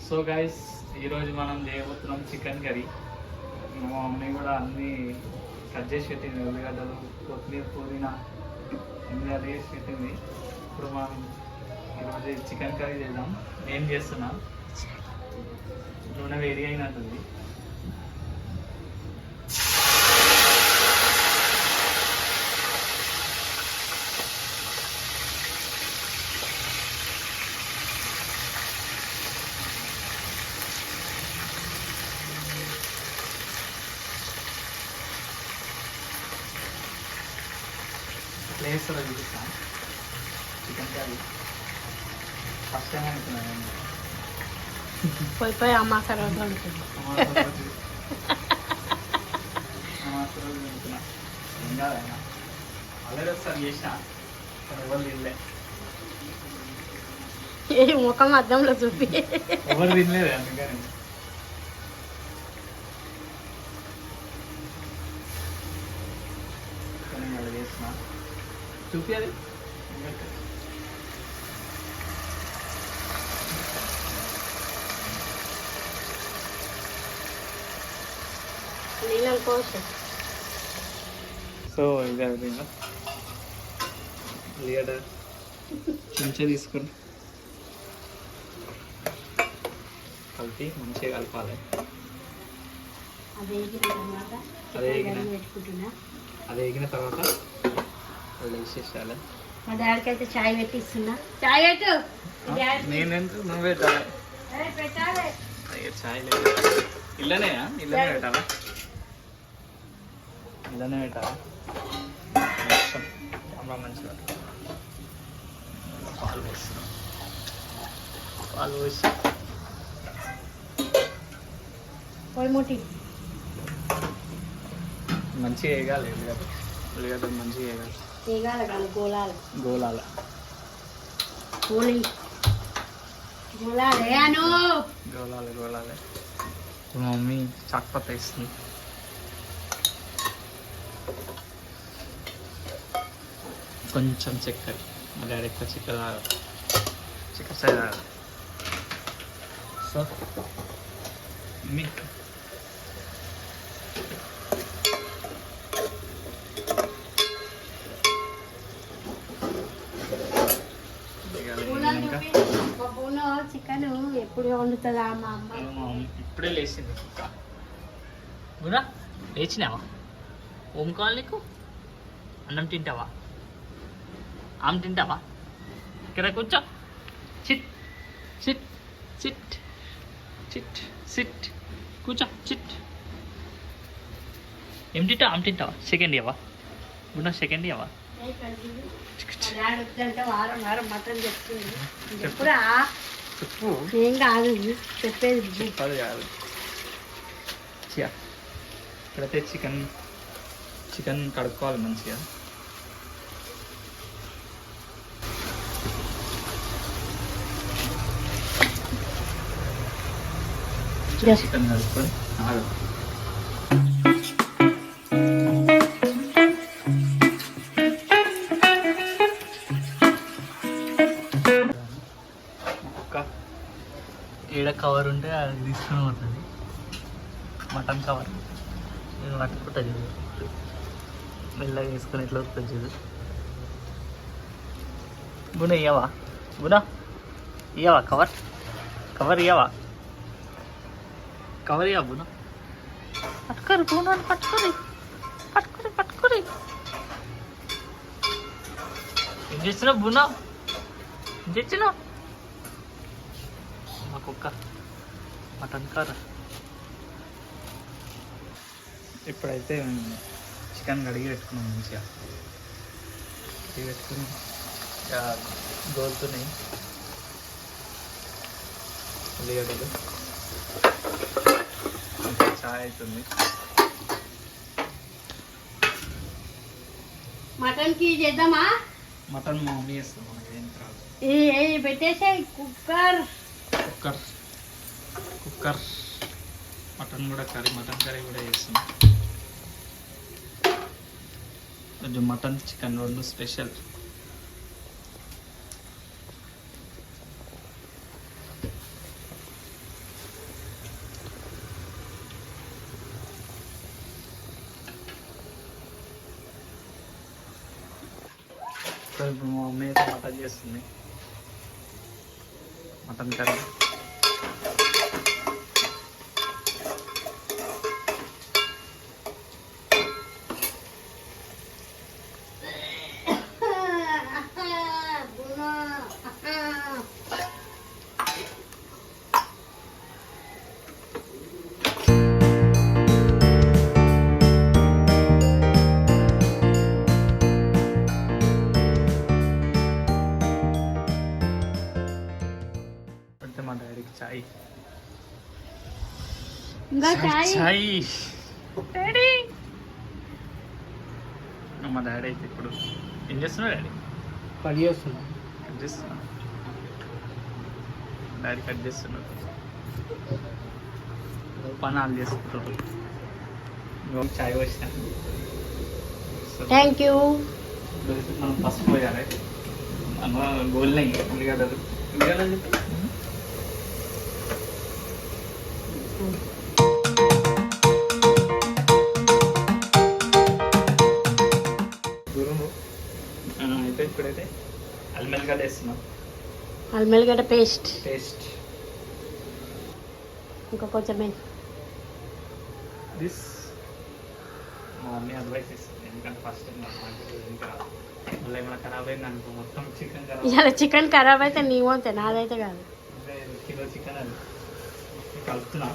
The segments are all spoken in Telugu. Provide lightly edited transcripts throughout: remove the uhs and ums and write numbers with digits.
సో గైస్ ఈరోజు మనం చేయబోతున్నాం చికెన్ కర్రీ. మా మమ్మీ కూడా అన్నీ కట్ చేసి పెట్టింది, ఉల్లిగడ్డలు, కొత్తిమీర, పుదీనా అన్నీ అది చేసి పెట్టింది. ఇప్పుడు మనం ఈరోజు చికెన్ కర్రీ చేద్దాం. నేను చేస్తున్నా. నూనె వేడి అయినట్టుంది. ప్లేస్లో చూపిస్తాను చికెన్ కర్రీ. ఫస్ట్ టైం అనుకున్నాను. పోయి అమ్మాస రోజు ఉంటుంది. రోజు అనుకున్నా ఏం కాదైనా ఆల్రెడీ ఒకసారి చేసిన, ఎవరు తినలే. ఏ ముఖం అద్దంలో చూపి ఎవరు తినలేదు, అందుకని అలా చేసిన. చూపి అది నీళ్ళ కోసం. సో ఇది అది ఉల్లిగడ్డ చెంచా తీసుకొని కలిపి మంచిగా కలపాలి. అది వేగిన తర్వాత అది వేసేసాలి. మా డాడీకి అయితే చాయ్ పెట్టిస్తున్నా. చాయ్ పెట్టు. నేనెంత నువ్వు పెట్టాలి. పెట్టాలి చాయ్ లేదు. ఇల్లనే పెట్టాలా? ఇల్లనే పెట్టాలా? మంచిగా పాలు పోసి పొయ్యి ముట్టి మంచిగా వేయాలి. ఉల్లిగడ్డ మంచిగా వేయాలి. వేగాలి కాదు, గోలాలి. గోలాల గోలాలి అను గోలాలి. మా మమ్మీ చాక్పత్త వేస్తుంది. కొంచెం చక్కెర. మా డాడీ ఎక్కువ చక్కెర తాగదు, చక్కెర సై తాగదు. సో మమ్మీ చికెన్ ఎప్పుడు వండుతుందా మా అమ్మ? ఇప్పుడే లేచింది. గురా లేచినావా? ఓం కావాలి నీకు? అన్నం తింటావా? ఆమె తింటావా? ఇక్కడ కూర్చో. Chit chit chit chit SIT కూర్చో. చిట్ ఏం తింటావా? ఆమె తింటావా? సెకండ్ ఇవ్వవా? గుణ సెకండ్ ఇవ్వవా? వారం వారం మటన్ చెప్తుంది. ఎప్పుడా చెప్పు. ఏం కాదు చెప్పేది. చెప్పాలి కాదు. ఇక్కడైతే చికెన్ కడుక్కోవాలి మంచిగా. చికెన్ కడుక్కొని ఏడ కవర్ ఉంటే అది తీసుకుని పోతుంది. మటన్ కవర్ నేను పట్టుకుంటా చూడు. మెల్లగా వేసుకొని ఎట్లా వస్తుంది చూడు. గుణ ఇయ్యవా? గుణ ఇయ్యవా? కవర్ ఇయ్యవా? కవర్ ఇయ్యవా గుణ? పట్టుకోరు గుణ, పట్టుకోరి. ఏం చేస్తున్నావు గుణ? ఏం చేస్తున్నావు? మా కుక్క మటన్ కర్ర. ఇప్పుడైతే చికెన్ కడిగి పెట్టుకున్నాం మంచిగా. కడిగి పెట్టుకుని గోలుతున్నాయి ఉల్లిగడ్డలు. చాయ్ అవుతుంది. మటన్కి చేద్దామా? మటన్ మా మమ్మీ చేస్తాం, మనకి ఏం రాదు. పెట్టేసే కుక్కర్ మటన్ కర్రీ కూడా చేస్తున్నాం. కొంచెం మటన్ చికెన్ రెండు స్పెషల్. సో ఇప్పుడు మా మమ్మీ అయితే మటన్ చేస్తుంది, మటన్ కర్రీ. మా డాడీకి చాయ్ ఇంకా చాయ్ చాయ్ డాడీ. మా డాడీ అయితే ఇప్పుడు ఏం చేస్తున్నాడు డాడీ? పని చేస్తున్నా. కట్ చేస్తున్నా డాడీ, కట్ చేస్తున్నాడు. పనాలు చేసుకుంటారు. చాయ్ వచ్చాను. Thank you. మనం పసుపు పోయాలి, గోల్నాయి ఉల్లిగడ్డలు. ఉల్లిగడ్డలు చెప్పి అయితే ఇప్పుడైతే అల్మెల్లిగడ్డ వేస్తున్నాం. అల్మెల్లిగడ్డ పేస్ట్ టేస్ట్ ఇంకా కొంచెమే. దిస్ మా మమ్మీ అడ్వైస్ ఇస్తుంది, ఎందుకంటే ఫస్ట్ టైం ఇంకా రాదు. మళ్ళీ ఏమైనా ఖరాబ్ అయింది అనుకో, మొత్తం చికెన్ ఖరాబ్. ఇలా చికెన్ ఖరాబ్ అయితే నీ వంతే, నాదైతే కాదు. కిలో చికెన్ అది కలుపుతున్నా.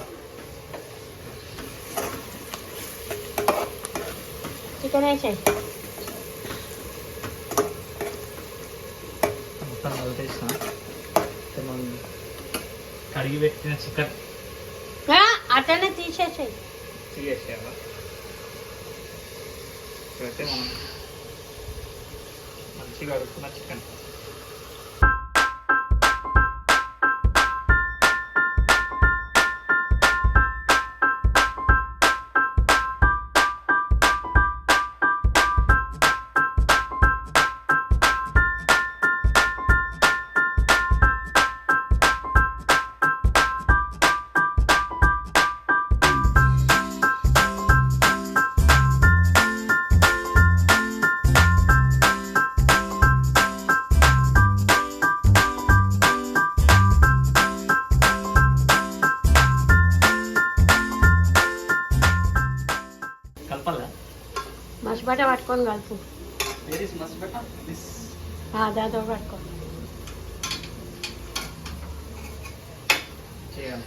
చికెన్ వేసాయి. మొత్తం కలిపేసిన. మనం కడిగి పెట్టిన చికెన్ అట్లనే తీసేసాయి. తీసేసేయాలా? ఇప్పుడైతే మనం మంచిగా కడుక్కున్న చికెన్ కలపాలా? మసిబట్ట పట్టుకొని కలుపు. Where is masbata? This. దాంతో పట్టుకో. చేయాలి.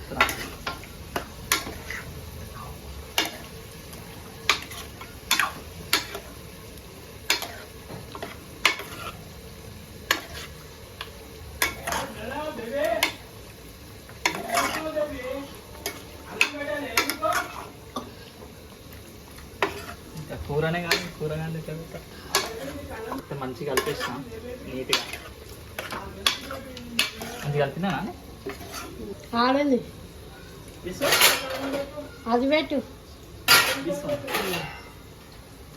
కూరనే కాదు, కూరగాయలు మంచిగా కలిపేసిన నీట్గా. మంచిగా కలిపినా ఆడండి అది పెట్టు.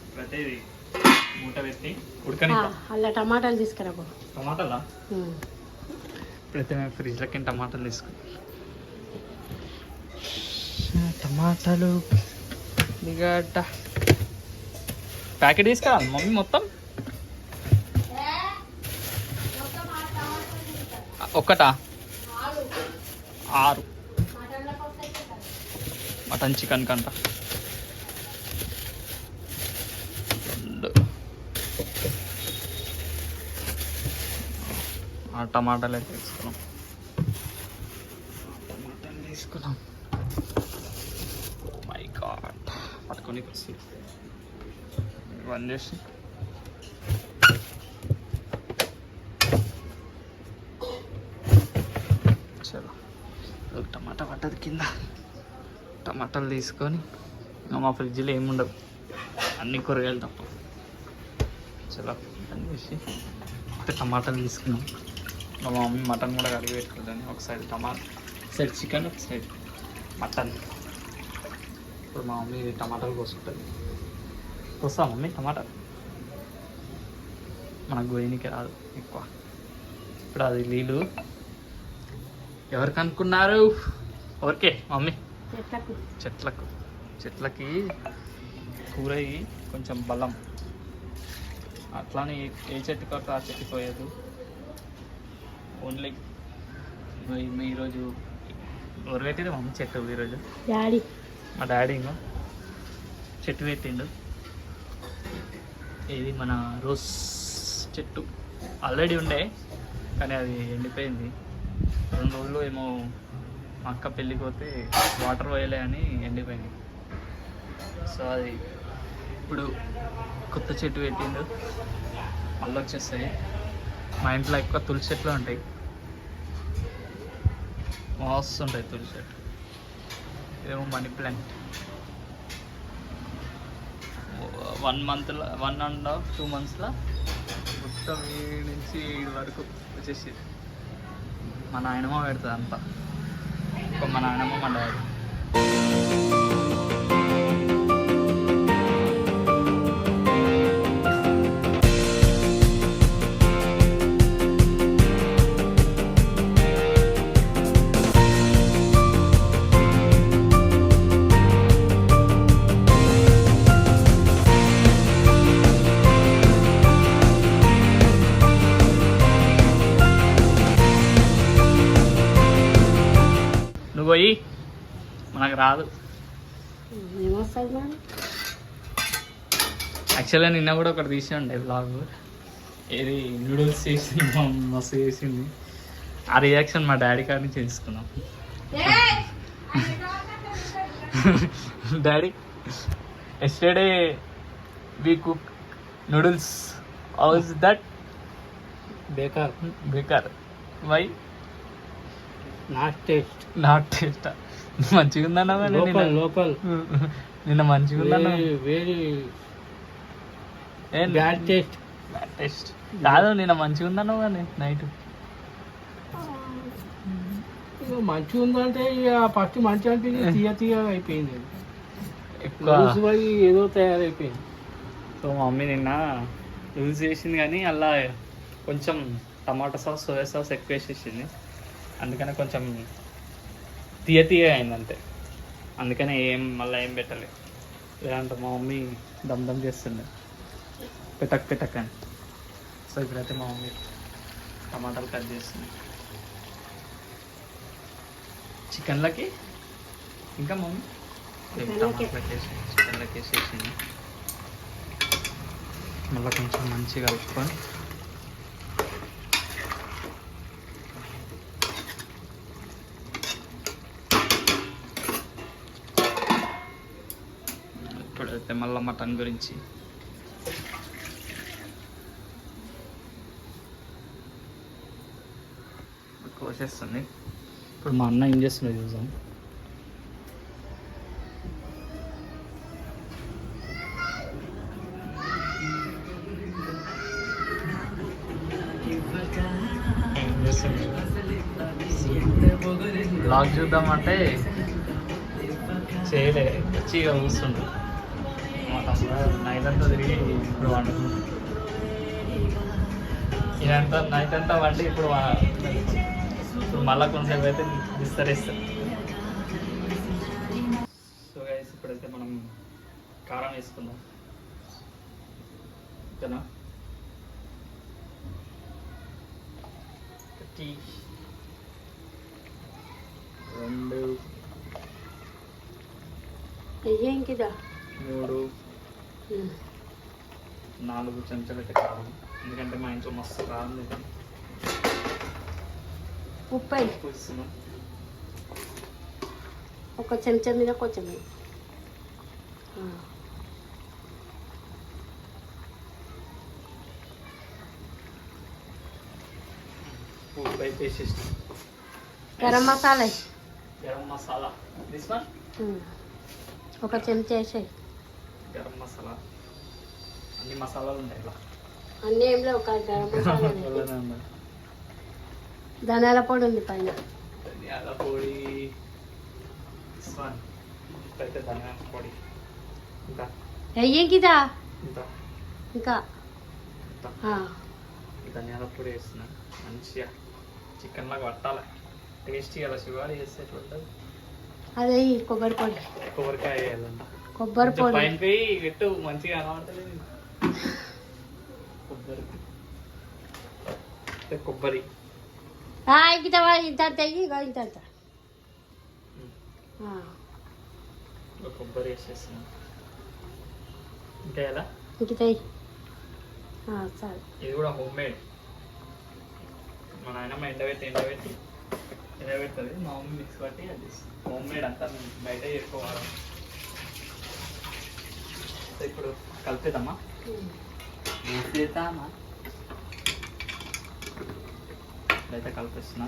ఇప్పుడైతే ఇది మూట పెట్టి ఉడకని. అలా టమాటాలు తీసుకురాబో. టమాటాలా? ఇప్పుడైతే మేము ఫ్రిడ్జ్లోకి టమాటాలు తీసుకున్నాం. టమాటాలు ఉల్లిగడ్డ ప్యాకెట్ తీసుకురాలి మమ్మీ మొత్తం. ఒక్కటా? 6 మటన్ చికెన్ కంట. 2 టమాటాలు అయితే తీసుకున్నాం. టమాటాలు తీసుకున్నాం. మై గాడ్, పట్టుకొని వస్తుంది ఇవన్నీ చేసి. చలో ఒక టమాటా పట్టదు కింద. టమాటాలు తీసుకొని మా ఫ్రిడ్జ్లో ఏముండవు, అన్ని కూరగాయలు తప్ప. చలో పని చేసి టమాటాలు తీసుకున్నాం. మా మమ్మీ మటన్ కూడా కడిగి పెట్టుకుంటాను. ఒక సైడ్ టమాటా, ఒక సైడ్ చికెన్, ఒక సైడ్ మటన్. ఇప్పుడు మా మమ్మీ టమాటాలు కోసుకుంటుంది. కోస్తా మమ్మీ టమాటా? మనకు గోయనికి రాదు ఎక్కువ. ఇప్పుడు అది నీళ్ళు ఎవరికి అనుకున్నారు? ఎవరికే మమ్మీ? చెట్లకి కూర కొంచెం బలం. అట్లానే ఏ చెట్టు కొట్ట ఆ చెట్టు పోయదు. ఓన్లీ ఈరోజు ఎవరు పెట్టింది మమ్మీ చెట్టు ఈరోజు? డాడీ. మా డాడీ ఇంకా చెట్టు పెట్టిండు. ఇది మన రోజ్ చెట్టు ఆల్రెడీ ఉండే కానీ అది ఎండిపోయింది. 2 రోజులు ఏమో మా అక్క పెళ్ళికి పోతే వాటర్ పోయలే అని ఎండిపోయింది. సో అది ఇప్పుడు కొత్త చెట్టు పెట్టిండు. మళ్ళీ వచ్చేస్తాయి. మా ఇంట్లో ఎక్కువ తులసి చెట్లు ఉంటాయి, మస్తు ఉంటాయి తులసి చెట్లు. ఇదేమో మనీ ప్లాంట్. 1.5 2 monthsలో మొత్తం ఈ నుంచి ఈ వరకు వచ్చేసి మా నాయనమ్మ పెడుతుంది అంతా. మా నాయనమ్మ మా డాడీ. నువ్వు పోయి, మనకు రాదు. ఏమొస్తుంది మరి? యాక్చువల్గా నిన్న కూడా ఒకటి తీసి ఉండే బ్లాగ్. ఏది నూడిల్స్ చేసింది మస్తు చేసింది. ఆ రియాక్షన్ మా డాడీ కాడి నుంచి తెలుసుకున్నాం. Daddy yesterday we cook noodles, how is that? బేకార్. వై? Not taste. మంచిగా ఉందన్నా లోకల్ నిన్న మంచిగా ఉందన్నా. వెరీ బ్యాడ్ టేస్ట్ కాదు, నిన్న మంచిగా ఉందన్నా కానీ నైట్ మంచిగా ఉందంటే ఇక ఫస్ట్ మంచిగా అనిపించింది, తీయ అయిపోయింది. ఎక్కువ ఏదో తయారైపోయింది. సో మా మమ్మీ నిన్న యూజ్ చేసింది కానీ అలా కొంచెం టమాటా సాస్ సోయా సాస్ ఎక్కువ వేసేసింది. అందుకనే కొంచెం తీయ అయింది అంతే. అందుకనే మళ్ళీ ఏం పెట్టలేదు. లేదంటే మా మమ్మీ దమ్ చేస్తుండే పెట్టక్ అని. సో ఇప్పుడైతే మా మమ్మీ టమాటాలు కట్ చేస్తుంది చికెన్లకి. ఇంకా మమ్మీ టమాటాలకి చికెన్లకి వేసేసింది. మళ్ళీ కొంచెం మంచిగా కలుపుకొని ఇప్పుడైతే మళ్ళీ మటన్ గురించి కోసేస్తుంది. ఇప్పుడు మా అన్న ఏం చేస్తుందో చూద్దాం. బ్లాగ్ చూద్దామంటే చేయలే, వచ్చి ఇక కూర్చుండు. మా తమ్ముడు నైట్ అంతా తిరిగి ఇప్పుడు వండుకుంటాం. ఇదంతా నైట్ అంతా వండి ఇప్పుడు మళ్ళా కొంచెం అయితే విస్తరిస్తాం. సో గైస్ ఇప్పుడైతే మనం కారం వేసుకుందాం. ఓకేనా? 2 3 4 చెంచాలు అయితే కారం. ఎందుకంటే మా ఇంట్లో మస్తు కారం లేదు. ఉప్పు ఇస్తున్నాం. ఒక చెంచా మీద కొంచెం ఉప్పు అయితే వేసేసినాం. గరం మసాలా దిస్ వన్ ఒక చెంచా వేసాయి. గరం మసాలా అన్ని మసాలాలు ఉంటాయి ఇలా. అన్నీ ఏం లేవు, ఒక గరం మసాలా ధనియాల పొడి ఉంది పైన. ధనియాల పొడి అయితే ధనియాల పొడి ఇంకా వెయ్యికిదా ఇంకా ఇంకా ధనియాల పొడి వేస్తున్నాను. మంచిగా చికెన్ లాగా పట్టాలి. టేస్ట్ ఇలా శివాడి చేసేటువంటి అదే కొబ్బరి పొడి, కొబ్బరికాయ వేయాలంట. కొబ్బరి పొడి పైన పోయి పెట్టు మంచిగా కనబడుతుంది. ఇద్దరికి కొబ్బరి ఇంత ఇంత తెయ్యి ఇంత కొబ్బరి వేసేస్తున్నాం ఇంకా ఎలా ఇంక తెయ్యి సరే. ఇది కూడా హోమ్ మేడ్. మా నాయనమ్మ ఎండబెడుతుంది, మా మమ్మీ మిక్స్ పట్టి అది హోమ్ మేడ్ అంతా బయట చేసుకోవాలి. ఇప్పుడు కలిపేద్దామా వేసేద్దామా అయితే కలిపిస్తున్నా.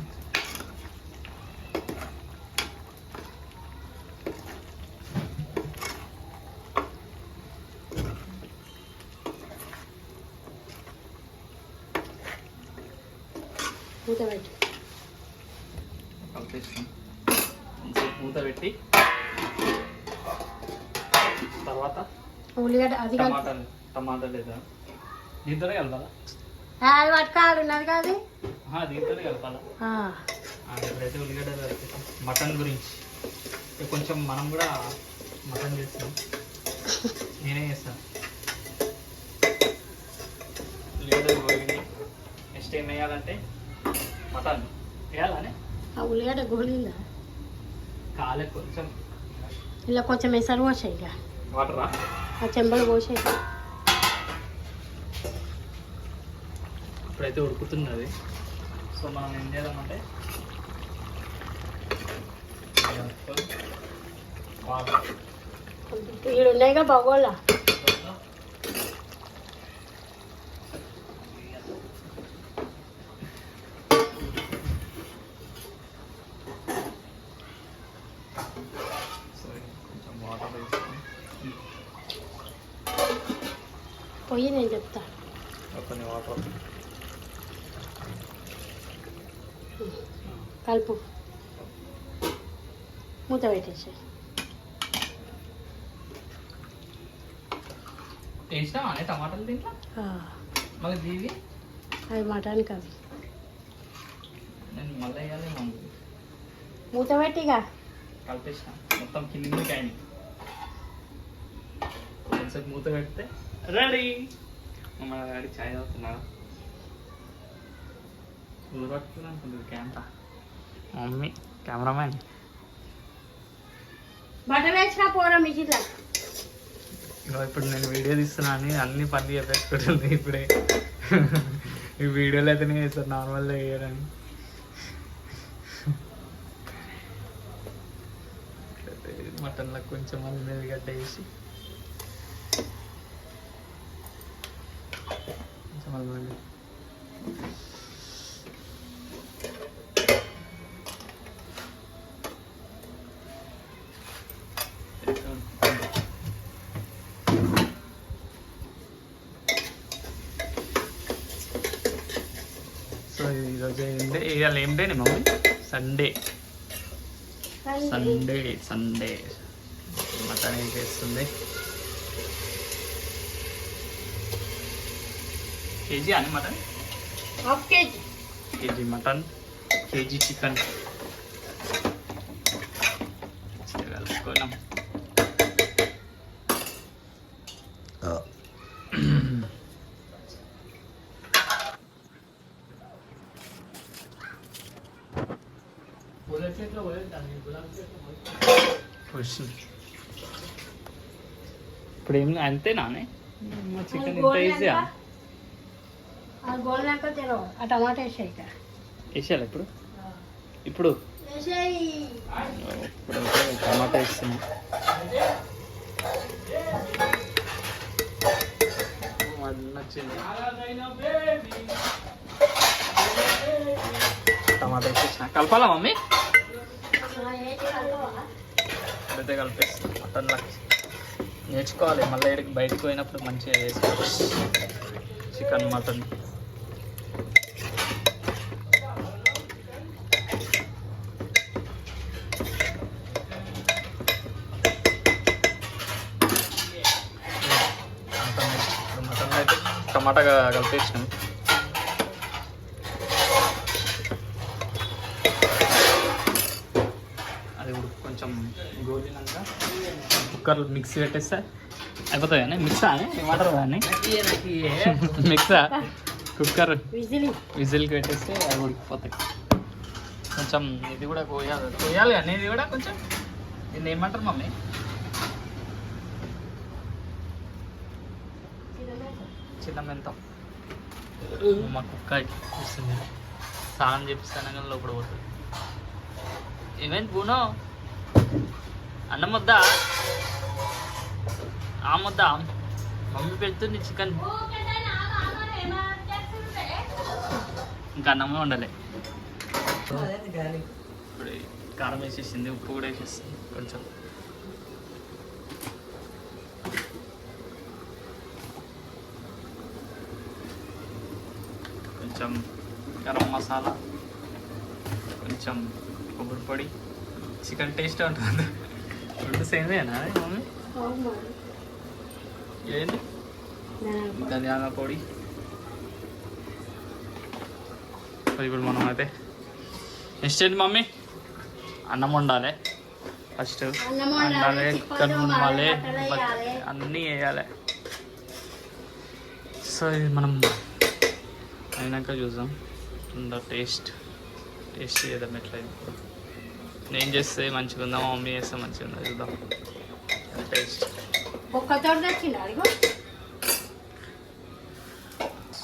మూత పెట్టి కలిపేస్తాం. మూత పెట్టి తర్వాత ఉల్లిగడ్డ అది టమాటా లేదా దీంతోనే కలపాలా? అది పట్టుకోవాలి ఉన్నది కాదు దీంతోనే కలపాలా? ఎప్పుడైతే ఉల్లిగడ్డ కలిపేస్తాం. మటన్ గురించి కొంచెం మనం కూడా మటన్ చేస్తాం, నేనే చేస్తాను. ఉల్లిగడ్డ గోలిని నెక్స్ట్ ఏం వేయాలంటే మటన్ వేయాలని ఆ ఉల్లిగడ్డ గోలిందా కాలే కొంచెం ఇలా కొంచెం ఎసరు పోసాయి ఇక వాటరా ఆ చెంబలు పోసాయి. ఇప్పుడైతే ఉడుకుతున్నది. సో మనం ఏం చేద్దామంటే ఇక్కడ ఉన్నాయిగా బాగోలా కొంచెం వాటర్ వేసుకొని పోయి నేను చెప్తా. కొన్ని వాటర్ కలుపు మూత పెట్టేసి వేసినావా అనే టమాటాలు దీంట్లో మళ్ళీ దీవి అవి మటానికి అవి నేను మళ్ళీ వేయాలి. మనం మూత పెట్టిగా కలిపేసిన మొత్తం కిందికి అయింది. కొంచెంసేపు మూత పెడితే రెడీ. మా డాడీ ఛాయ్ తాగుతున్నాడు. ఊరు పట్టుకున్నాను కొంచెం కెమెరా. Mummy cameraman. బటర్ వేసినా పోరా మిగిలిన ఇప్పుడు నేను వీడియో తీస్తున్నా అని అన్ని పని చెప్పేసుకుంటుంది. ఇప్పుడే ఈ వీడియోలో అయితేనే చేస్తారు, నార్మల్గా వేయడానికి. మటన్లో కొంచెం అల్లం వెల్లిగడ్డ వేసి కొంచెం అల్లం వెల్లిగడ్డ సో ఈరోజు ఏంటే ఇవాళ ఏం డేని మమ్మీ? సండే మటన్ ఏం చేస్తుంది? కేజీ అని mutton? Half KG. KG mutton, KG chicken కలుపుకున్నాం. ఇప్పుడు ఏం అంతేనానే చికెన్ ఇంత ఈజీయా? గోల్నాక తెరవ ఆ టమాటా వేసాయి ఇక వేసేయాలి ఇప్పుడు. ఇప్పుడు టమాటా వేస్తున్నాం. టమాటా వేసేసిన కలపాలా మమ్మీ? అయితే కలిపేస్తాం. మటన్లో నేర్చుకోవాలి, మళ్ళీ ఇక్కడికి బయటకు పోయినప్పుడు మంచిగా వేసుకోవచ్చు చికెన్ మటన్. మటన్ అయితే టమాటాగా కలిపేసినాం. అది కొంచెం గోలినాక కుక్కర్ మిక్సీ పెట్టేస్తే అయిపోతుంది కానీ మిక్సా అని ఏమంటారు కానీ మిక్సా కుక్కర్ విజిల్కి పెట్టేస్తే అవి ఉడికిపోతాయి. కొంచెం ఇది కూడా కోయాలి కానీ ఇది కూడా కొంచెం దీన్ని ఏమంటారు మమ్మీ? చిన్న మెంతం. మా కుక్క ఇస్తుంది స్నానం చేపిస్తాను కానీ లోపల పోతుంది. ఏమైంది పూనో? అన్నం వద్దా? ఆ ముద్దా మమ్మీ పెడుతుంది చికెన్. ఇంకా అన్నమే ఉండాలి. ఇప్పుడు కారం వేసేసింది, ఉప్పు కూడా వేసేసింది కొంచెం. కొంచెం గరం మసాలా, కొంచెం కొబ్బరి పొడి. చికెన్ టేస్ట్ ఉంటుంది. రెండు సేమేనా మమ్మీ? ఏంటి? ధనియాల పొడి. ఇప్పుడు మనం అయితే నెక్స్ట్ ఏంటి మమ్మీ? అన్నం వండాలి ఫస్ట్. వండాలి, చికెన్ వండాలి, అన్నీ వేయాలి. సో ఇది మనం అయినాక చూద్దాం టేస్ట్ చేద్దాం ఎట్లయింది. నేను చేస్తే మంచిగా ఉందా, మమ్మీ చేస్తే మంచిగా ఉందా చూద్దాం టేస్ట్.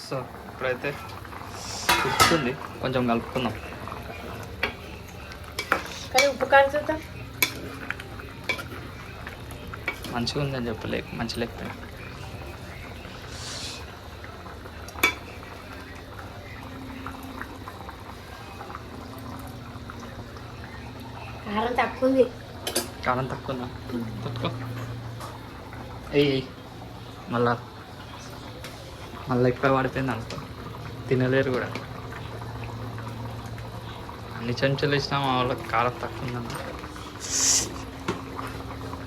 సో ఇప్పుడైతే ఉడుకుతుంది, కొంచెం కలుపుకుందాం. ఉప్పు కారం చూద్దాం. మంచిగా ఉందని చెప్పలేక మంచి లేకపోతే కారం తక్కువ ఉంది. కారం తక్కువ ఉందా? తక్కువ ఏయ్ మళ్ళా ఎక్కువ పడిపోయింది అనుకో, తినలేరు కూడా. అన్ని చెంచాలు వేసినా మా వాళ్ళకి కారం తక్కువ ఉందన్న.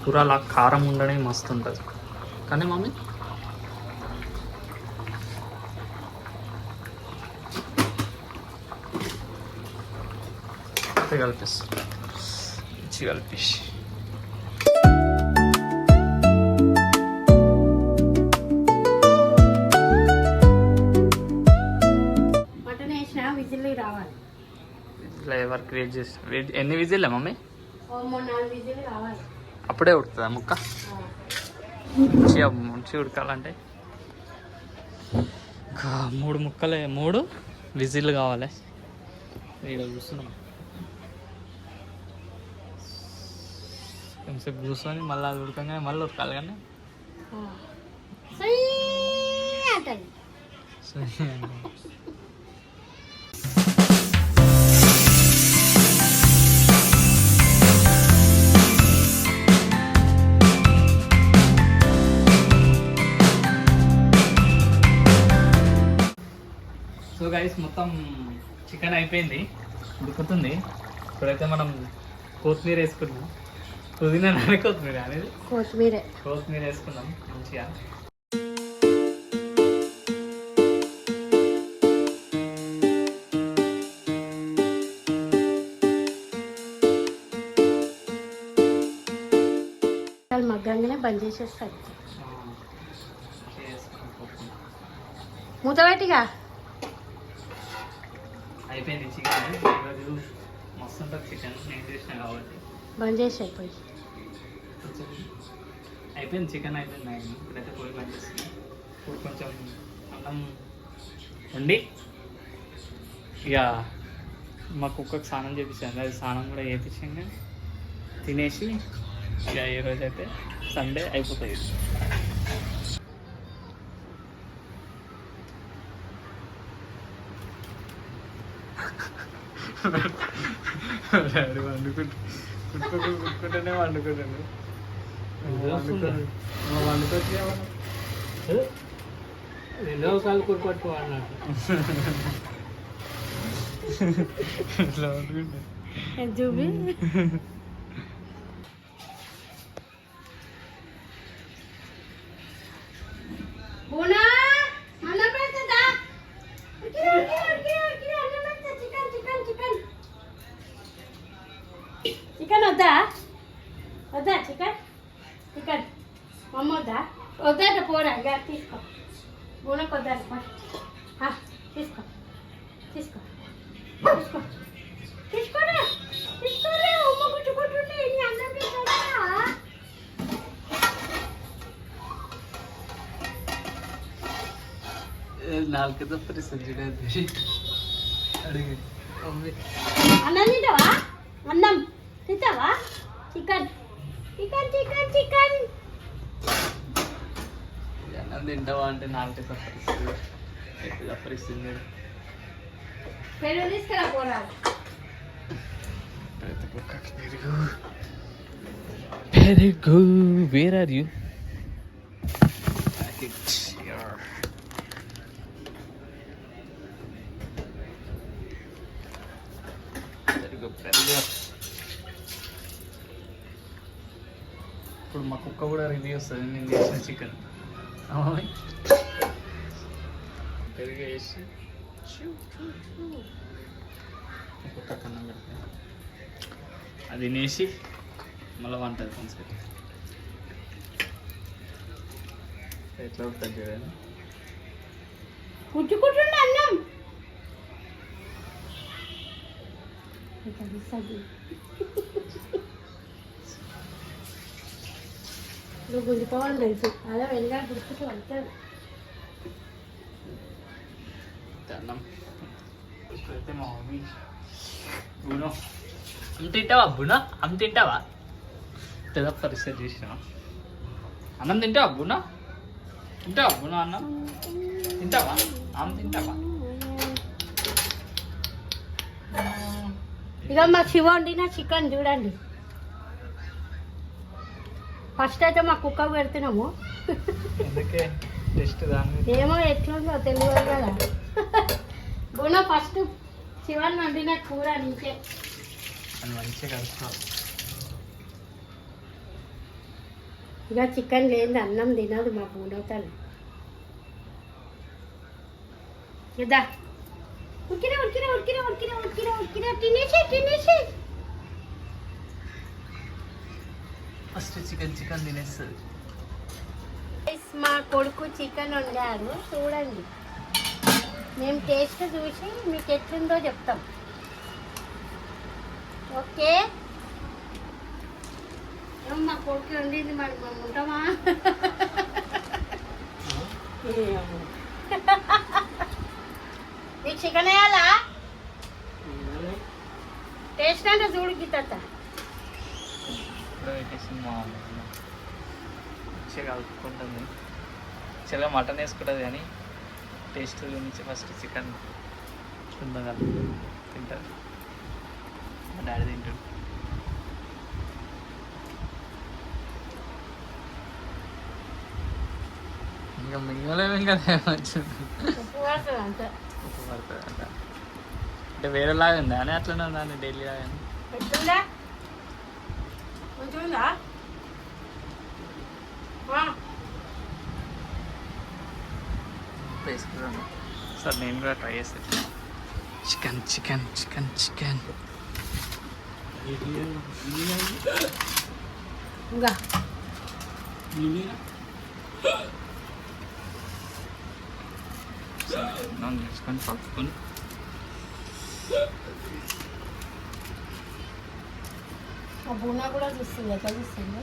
కూర అలా కారం ఉండడం మస్తు ఉంటుంది కానీ మమ్మీ. కలిపేసి మంచిగా కలిపేసి మటన్ వేసిన విజిల్ రావాలి. ఫ్లేవర్ క్రియేట్ చేసి ఎన్ని విజిల్ మమ్మీ? 4 విజిల్ రావాలి. అప్పుడే ఉడుతుందా ముక్క? మంచిగా ఉడకాలంటే ఇంకా 3 విజిల్ కావాలి. ఇక్కడ చూస్తున్నాం కొంచెంసేపు కూర్చొని మళ్ళీ అది ఉడకంగానే మళ్ళీ ఉడకాలి కానీ సో గైస్ మొత్తం చికెన్ అయిపోయింది, ఉడుకుతుంది. ఇప్పుడైతే మనం కొత్తిమీర వేసుకున్నాం. పుదీనా కొత్తిమీర అనేది కొత్తిమీర వేసుకున్నాం మంచిగా. మగ్గంగానే బంద్ చేసేస్తారు. మూత పెట్టిగా అయిపోయింది చికెన్. ఈరోజు మస్తు ఉంటుంది చికెన్, నేను చేసిన కాబట్టి బంద్ చేసాయి పోయి. అయిపోయింది చికెన్ అయిపోయింది. ఇప్పుడైతే పోయి బంద్ చేస్తుంది. ఇప్పుడు కొంచెం అన్నం వండి ఇక మా కుక్కకు స్నానం చేపించాను. అది స్నానం కూడా చేయించాక తినేసి ఇక ఈరోజు అయితే సండే అయిపోతుంది. వండుకుంటూనే వండుకుంటాను. రెండో సార్లు కొట్టుకోట్టు అన్నట్టు ఇట్లా వండుకుంటా చూపి. చికెన్ వద్దా వద్దా చికెన్ చికెన్ మమ్మ వద్దా వద్దా పోరా ఇక తీసుకో బోనకు వద్దా తీసుకో తీసుకో తీసుకో తీసుకోరా తీసుకోరా ఉమ్మ గుచ్చుకుంటుంటే నీ అన్నం తింటాడా నాలుగు పరిస్థితి అడిగి అన్నం తింటావా అన్నం తింటావా చికెన్ చికెన్ చికెన్ చికెన్ అన్నం తింటావా అంటే నాలుగు పరిస్థితి ఎట్లా పరిస్థితి పెరుగు తీసుకురా పోరా పెరుగు వేర్ ఆర్ యూ ఇప్పుడు మా కుక్క కూడా రివ్యూ వస్తుంది నేను చేసిన చికెన్ పెరుగు వేసి కుక్క కన్నం పెడితే అది తినేసి మళ్ళీ వంటది కొంచెం ఎట్లా ఉంటుంది చూడండి కుట్టుకుంటుండే అన్నం నువ్వు గుంజుకోవాలని తెలుసు అదే వెళ్ళగా గుర్తుకు వెళ్తాడు అన్నం ఇప్పుడైతే మా మమ్మీ బునో అమ్మ తింటావా బునో అమ్మ తింటావా తెదా పరిస్థితి చేసిన అన్నం తింటావా బునో తింటావా బునో అన్నం తింటావా అమ్మ తింటావా ఇక మా శివ వండిన చికెన్ చూడండి ఫస్ట్ అయితే మా కుక్క పెడుతున్నాము ఎందుకే టెస్ట్ దాన్ని ఏమో ఎట్లుందో తెలియదు కదా బోనా ఫస్ట్ శివన్ వండిన కూర నీకే అది మంచిగా కలుసుకోవాలి ఇక చికెన్ లేని అన్నం తినదు మా బోనతను ఇదా ఉడికినా ఉడికినా ఉడికినా ఉడికినా ఉడికినా ఉడికినా తినేసి తినేసి ఫస్ట్ చికెన్ తినేస్తుంది మా కొడుకు చికెన్ వండారు చూడండి మేము టేస్ట్ చూసి మీకు ఎట్లుందో చెప్తాం ఓకే మా కొడుకు వండింది మరి మేము ఉంటామా మీకు చికెన్ వేయాలా టేస్ట్ అంటే చూడు గిత్త మా మంచిగా కలుపుకుంటుంది యాక్చువల్గా మటన్ వేసుకుంటుంది కానీ టేస్ట్ గురించి ఫస్ట్ చికెన్ తింటారు మా డాడీ తింటాడు ఇంకా మింగలేము ఇంకా ఉప్పు పడుతుంది అంతే ఉప్పు పడుతుంది అంట అంటే వేరేలాగా ఉందా అని అట్లనే ఉందా అని డైలీ లాగా ఎట్లుందా మంచిగా వేసుకున్నాను సార్ నేను కూడా ట్రై చేస్తాను చికెన్ చికెన్ చికెన్ చికెన్ ఇంకా తీసుకొని పట్టుకొని ఆ బూనా కూడా చూస్తుంది ఎట్లా చూస్తుంది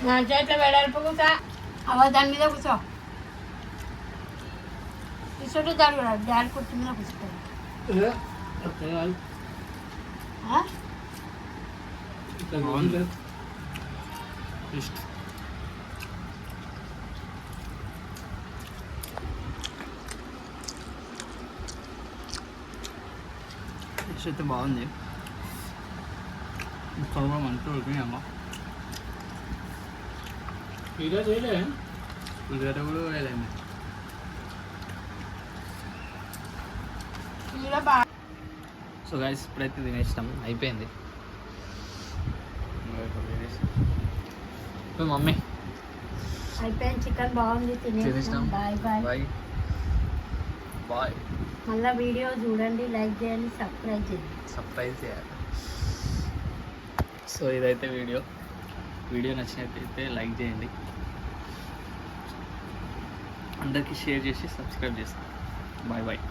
నా చేతిలో వెడల్పు కూర్చో అవ దాని మీద కూర్చో ఇసుడు దాని డాడీ కుర్చీ మీద కూర్చుంటాడు అయితే బాగుంది త్వరగా మంచిగా ఉడికినాయమ్మా ఈరోజు వేయలే ఉల్లిగడ్డ కూడా వేయలేము ఇలా బాగా సో గైస్ ఇప్పుడైతే తినేసినాం, అయిపోయింది. మమ్మీ అయిపోయింది, చికెన్ బాగుంది, తినేసినాం. తినేసినాం. Bye bye bye bye. మళ్ళీ వీడియో చూడండి, లైక్ చేయండి, సబ్స్క్రైబ్ చేయండి. సర్ప్రైజ్ చేయాలి. సో ఇదైతే వీడియో నచ్చినట్లయితే లైక్ చేయండి, అందరికీ షేర్ చేసి సబ్స్క్రైబ్ చేస్తాను. Bye bye.